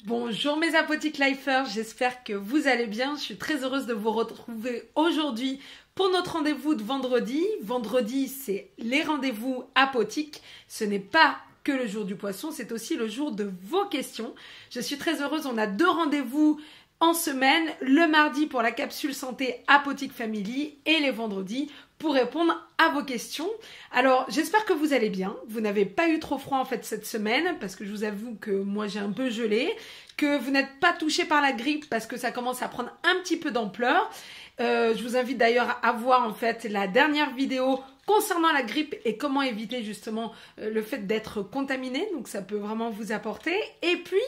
Bonjour mes Apotic Lifers, j'espère que vous allez bien. Je suis très heureuse de vous retrouver aujourd'hui pour notre rendez-vous de vendredi. Vendredi, c'est les rendez-vous Apotic. Ce n'est pas que le jour du poisson, c'est aussi le jour de vos questions. Je suis très heureuse, on a 2 rendez-vous en semaine, le mardi pour la capsule santé Apotic Family et les vendredis pour répondre à vos questions. Alors, j'espère que vous allez bien. Vous n'avez pas eu trop froid en fait cette semaine parce que je vous avoue que moi j'ai un peu gelé, que vous n'êtes pas touché par la grippe parce que ça commence à prendre un petit peu d'ampleur. Je vous invite d'ailleurs à voir en fait la dernière vidéo concernant la grippe et comment éviter justement le fait d'être contaminé. Donc ça peut vraiment vous apporter. Et puis,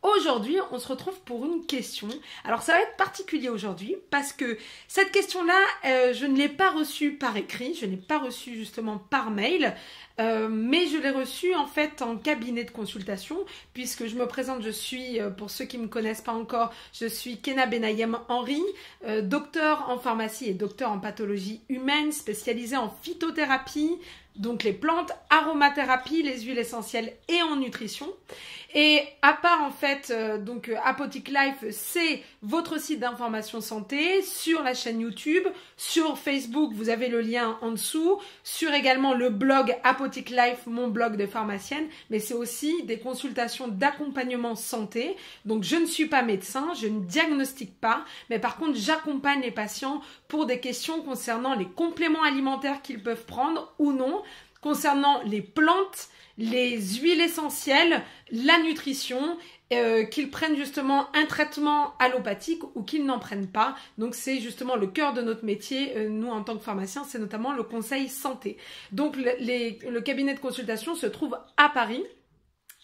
aujourd'hui, on se retrouve pour une question. Alors, ça va être particulier aujourd'hui parce que cette question-là, je ne l'ai pas reçue par écrit, je ne l'ai pas reçue justement par mail, mais je l'ai reçue en fait en cabinet de consultation puisque je me présente, je suis, pour ceux qui ne me connaissent pas encore, je suis Kena Benayem Henry, docteur en pharmacie et docteur en pathologie humaine spécialisée en phytothérapie, donc les plantes, aromathérapie, les huiles essentielles et en nutrition. Et à part en fait, Apotic Life, c'est votre site d'information santé sur la chaîne YouTube, sur Facebook, vous avez le lien en dessous, sur également le blog Apotic Life, mon blog de pharmacienne, mais c'est aussi des consultations d'accompagnement santé. Donc je ne suis pas médecin, je ne diagnostique pas, mais par contre j'accompagne les patients pour des questions concernant les compléments alimentaires qu'ils peuvent prendre ou non, concernant les plantes, les huiles essentielles, la nutrition, qu'ils prennent justement un traitement allopathique ou qu'ils n'en prennent pas. Donc c'est justement le cœur de notre métier, nous en tant que pharmaciens, c'est notamment le conseil santé. Donc le cabinet de consultation se trouve à Paris.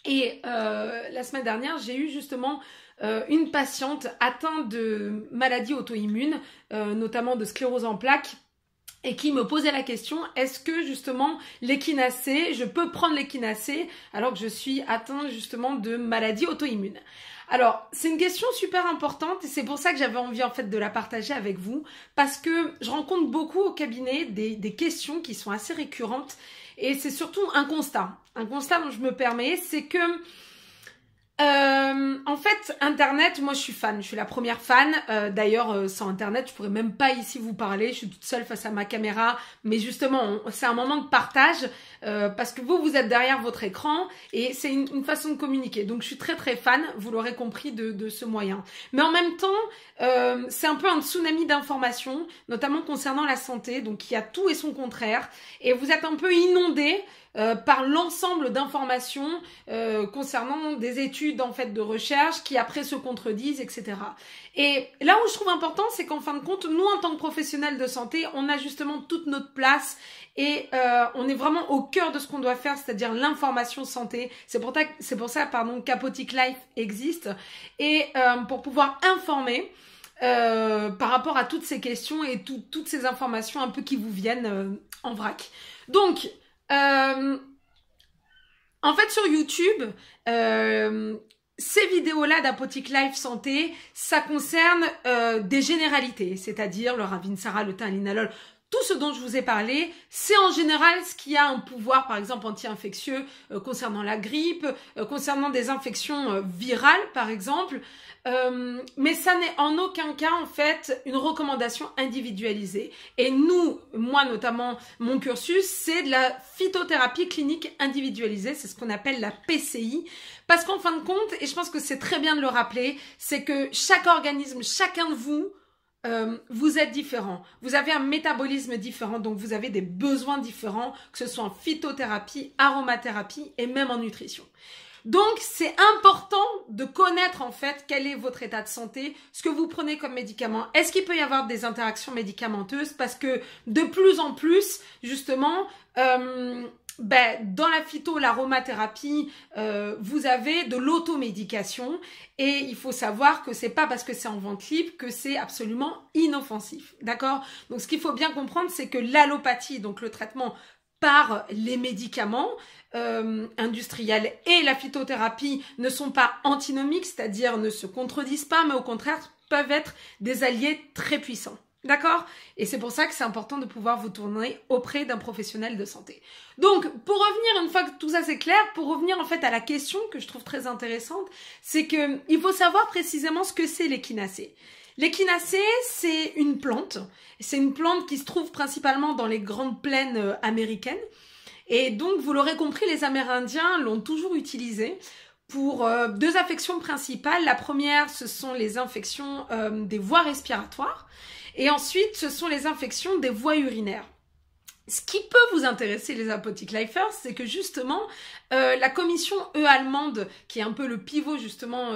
Et la semaine dernière, j'ai eu justement une patiente atteinte de maladies auto-immunes, notamment de sclérose en plaques, et qui me posait la question, est-ce que justement l'échinacée, je peux prendre l'échinacée alors que je suis atteinte justement de maladies auto-immunes? Alors, c'est une question super importante et c'est pour ça que j'avais envie en fait de la partager avec vous parce que je rencontre beaucoup au cabinet des questions qui sont assez récurrentes et c'est surtout un constat dont je me permets, c'est que en fait, Internet, moi je suis fan, je suis la première fan. D'ailleurs, sans Internet, je pourrais même pas ici vous parler. Je suis toute seule face à ma caméra, mais justement, c'est un moment de partage parce que vous êtes derrière votre écran et c'est une façon de communiquer. Donc, je suis très très fan, vous l'aurez compris, de ce moyen. Mais en même temps, c'est un peu un tsunami d'informations, notamment concernant la santé. Donc, il y a tout et son contraire, et vous êtes un peu inondés par l'ensemble d'informations concernant des études en fait de recherche qui après se contredisent, etc. Et là où je trouve important, c'est qu'en fin de compte, nous en tant que professionnels de santé, on a justement toute notre place et on est vraiment au cœur de ce qu'on doit faire, c'est-à-dire l'information santé. C'est pour ça qu'Apotic Life existe et pour pouvoir informer par rapport à toutes ces questions et toutes ces informations un peu qui vous viennent en vrac. Donc, en fait, sur YouTube, ces vidéos-là d'Apotic Life Santé, ça concerne des généralités, c'est-à-dire le Ravinsara, le thym, l'inalol, tout ce dont je vous ai parlé, c'est en général ce qui a un pouvoir, par exemple, anti-infectieux concernant la grippe, concernant des infections virales, par exemple. Mais ça n'est en aucun cas, en fait, une recommandation individualisée. Et nous, moi notamment, mon cursus, c'est de la phytothérapie clinique individualisée. C'est ce qu'on appelle la PCI. Parce qu'en fin de compte, et je pense que c'est très bien de le rappeler, c'est que chaque organisme, chacun de vous, vous êtes différent, vous avez un métabolisme différent, donc vous avez des besoins différents, que ce soit en phytothérapie, aromathérapie et même en nutrition. Donc, c'est important de connaître en fait quel est votre état de santé, ce que vous prenez comme médicament. Est-ce qu'il peut y avoir des interactions médicamenteuses? Parce que de plus en plus, justement, dans la phyto, l'aromathérapie, vous avez de l'automédication et il faut savoir que c'est pas parce que c'est en vente libre que c'est absolument inoffensif, d'accord? Donc, ce qu'il faut bien comprendre, c'est que l'allopathie, donc le traitement par les médicaments industriels et la phytothérapie ne sont pas antinomiques, c'est-à-dire ne se contredisent pas, mais au contraire peuvent être des alliés très puissants. D'accord? Et c'est pour ça que c'est important de pouvoir vous tourner auprès d'un professionnel de santé. Donc, pour revenir, une fois que tout ça c'est clair, pour revenir en fait à la question que je trouve très intéressante, c'est que il faut savoir précisément ce que c'est l'échinacée. L'échinacée, c'est une plante. C'est une plante qui se trouve principalement dans les grandes plaines américaines. Et donc, vous l'aurez compris, les Amérindiens l'ont toujours utilisée pour deux affections principales. La première, ce sont les infections des voies respiratoires. Et ensuite, ce sont les infections des voies urinaires. Ce qui peut vous intéresser, les Apothic Lifers, c'est que justement, la commission allemande, qui est un peu le pivot justement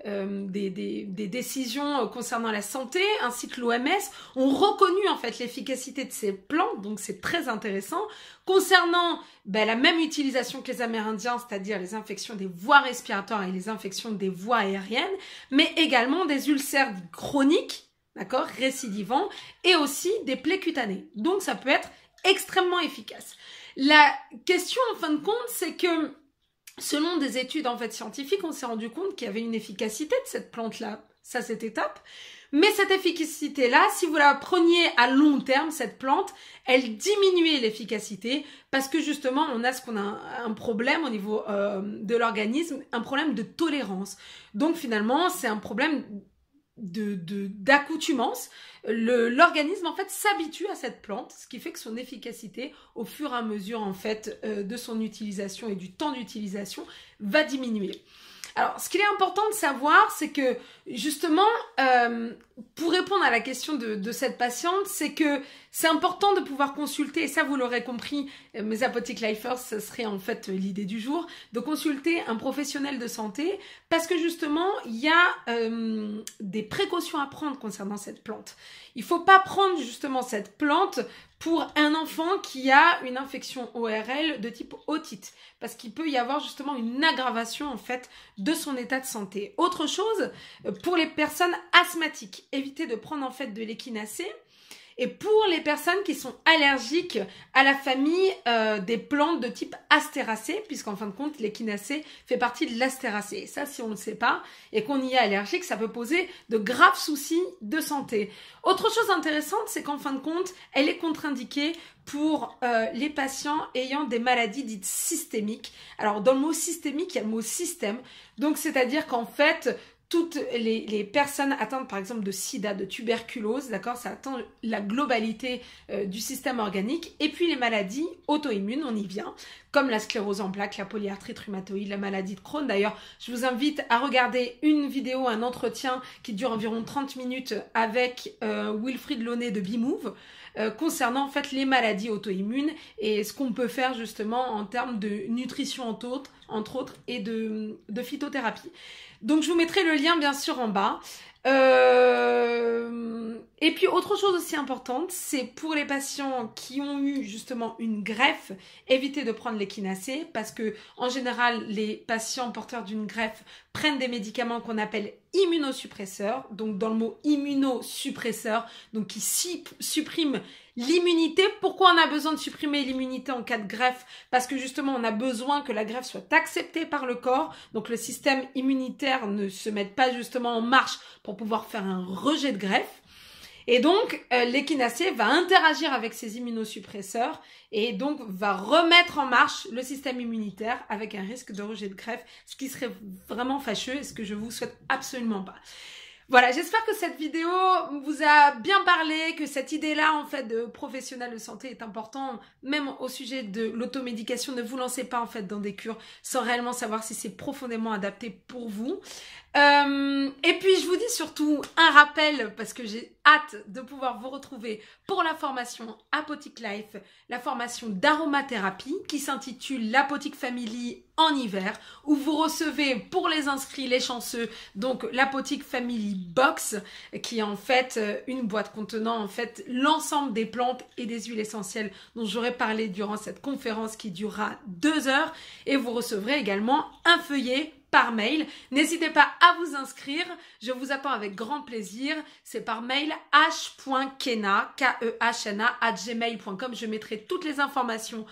des décisions concernant la santé, ainsi que l'OMS, ont reconnu en fait l'efficacité de ces plantes, donc c'est très intéressant. Concernant la même utilisation que les Amérindiens, c'est-à-dire les infections des voies respiratoires et les infections des voies aériennes, mais également des ulcères chroniques, d'accord, récidivants, et aussi des plaies cutanées. Donc ça peut être extrêmement efficace. La question en fin de compte, c'est que selon des études en fait scientifiques, on s'est rendu compte qu'il y avait une efficacité de cette plante-là, ça c'est étape. Mais cette efficacité-là, si vous la preniez à long terme, cette plante, elle diminuait l'efficacité parce que justement, on a un problème au niveau de l'organisme, un problème de tolérance. Donc finalement, c'est un problème d'accoutumance. L'organisme en fait s'habitue à cette plante, ce qui fait que son efficacité au fur et à mesure en fait de son utilisation et du temps d'utilisation va diminuer. Alors, ce qu'il est important de savoir, c'est que justement, pour répondre à la question de cette patiente, c'est que c'est important de pouvoir consulter, et ça vous l'aurez compris, mes Apothic Lifers, ce serait en fait l'idée du jour, de consulter un professionnel de santé, parce que justement, il y a des précautions à prendre concernant cette plante. Il ne faut pas prendre justement cette plante pour un enfant qui a une infection ORL de type otite, parce qu'il peut y avoir justement une aggravation en fait de son état de santé. Autre chose, pour les personnes asthmatiques, évitez de prendre en fait de l'échinacée. Et pour les personnes qui sont allergiques à la famille des plantes de type astéracée, puisqu'en fin de compte, l'échinacée fait partie de l'astéracée. Et ça, si on ne le sait pas et qu'on y est allergique, ça peut poser de graves soucis de santé. Autre chose intéressante, c'est qu'en fin de compte, elle est contre-indiquée pour les patients ayant des maladies dites systémiques. Alors, dans le mot systémique, il y a le mot système. Donc, c'est-à-dire qu'en fait, toutes les personnes atteintes par exemple de sida, de tuberculose, d'accord, ça atteint la globalité du système organique, et puis les maladies auto-immunes, on y vient, comme la sclérose en plaques, la polyarthrite rhumatoïde, la maladie de Crohn. D'ailleurs, je vous invite à regarder une vidéo, un entretien qui dure environ 30 minutes avec Wilfried Launay de Bimove, concernant en fait les maladies auto-immunes et ce qu'on peut faire justement en termes de nutrition entre autres et de phytothérapie. Donc je vous mettrai le lien bien sûr en bas. Et puis autre chose aussi importante, c'est pour les patients qui ont eu justement une greffe, évitez de prendre l'échinacée parce que en général les patients porteurs d'une greffe prennent des médicaments qu'on appelle immunosuppresseurs, donc dans le mot immunosuppresseur, donc qui suppriment l'immunité. Pourquoi on a besoin de supprimer l'immunité en cas de greffe? Parce que justement on a besoin que la greffe soit acceptée par le corps, donc le système immunitaire ne se mette pas justement en marche pour pouvoir faire un rejet de greffe. Et donc, l'échinacée va interagir avec ces immunosuppresseurs et donc va remettre en marche le système immunitaire avec un risque de rejet de greffe, ce qui serait vraiment fâcheux et ce que je vous souhaite absolument pas. Voilà, j'espère que cette vidéo vous a bien parlé, que cette idée-là, en fait, de professionnel de santé est important, même au sujet de l'automédication. Ne vous lancez pas, en fait, dans des cures sans réellement savoir si c'est profondément adapté pour vous. Et puis, je vous dis surtout un rappel, parce que j'ai hâte de pouvoir vous retrouver pour la formation Apothic Life, la formation d'aromathérapie qui s'intitule l'Apothic Family en hiver, où vous recevez pour les inscrits, les chanceux, donc l'Apothic Family Box, qui est en fait une boîte contenant en fait l'ensemble des plantes et des huiles essentielles dont j'aurai parlé durant cette conférence qui durera 2 heures, et vous recevrez également un feuillet par mail. N'hésitez pas à vous inscrire, je vous attends avec grand plaisir. C'est par mail h.kehna@gmail.com. Je mettrai toutes les informations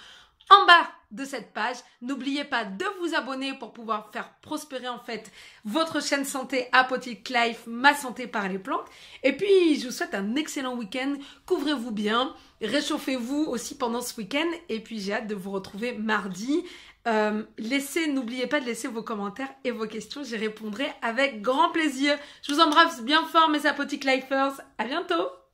en bas de cette page. N'oubliez pas de vous abonner pour pouvoir faire prospérer en fait votre chaîne santé Apothic Life, ma santé par les plantes. Et puis, je vous souhaite un excellent week-end. Couvrez-vous bien, réchauffez-vous aussi pendant ce week-end. Et puis, j'ai hâte de vous retrouver mardi. N'oubliez pas de laisser vos commentaires et vos questions. J'y répondrai avec grand plaisir. Je vous embrasse bien fort, mes Apothic Lifers. À bientôt!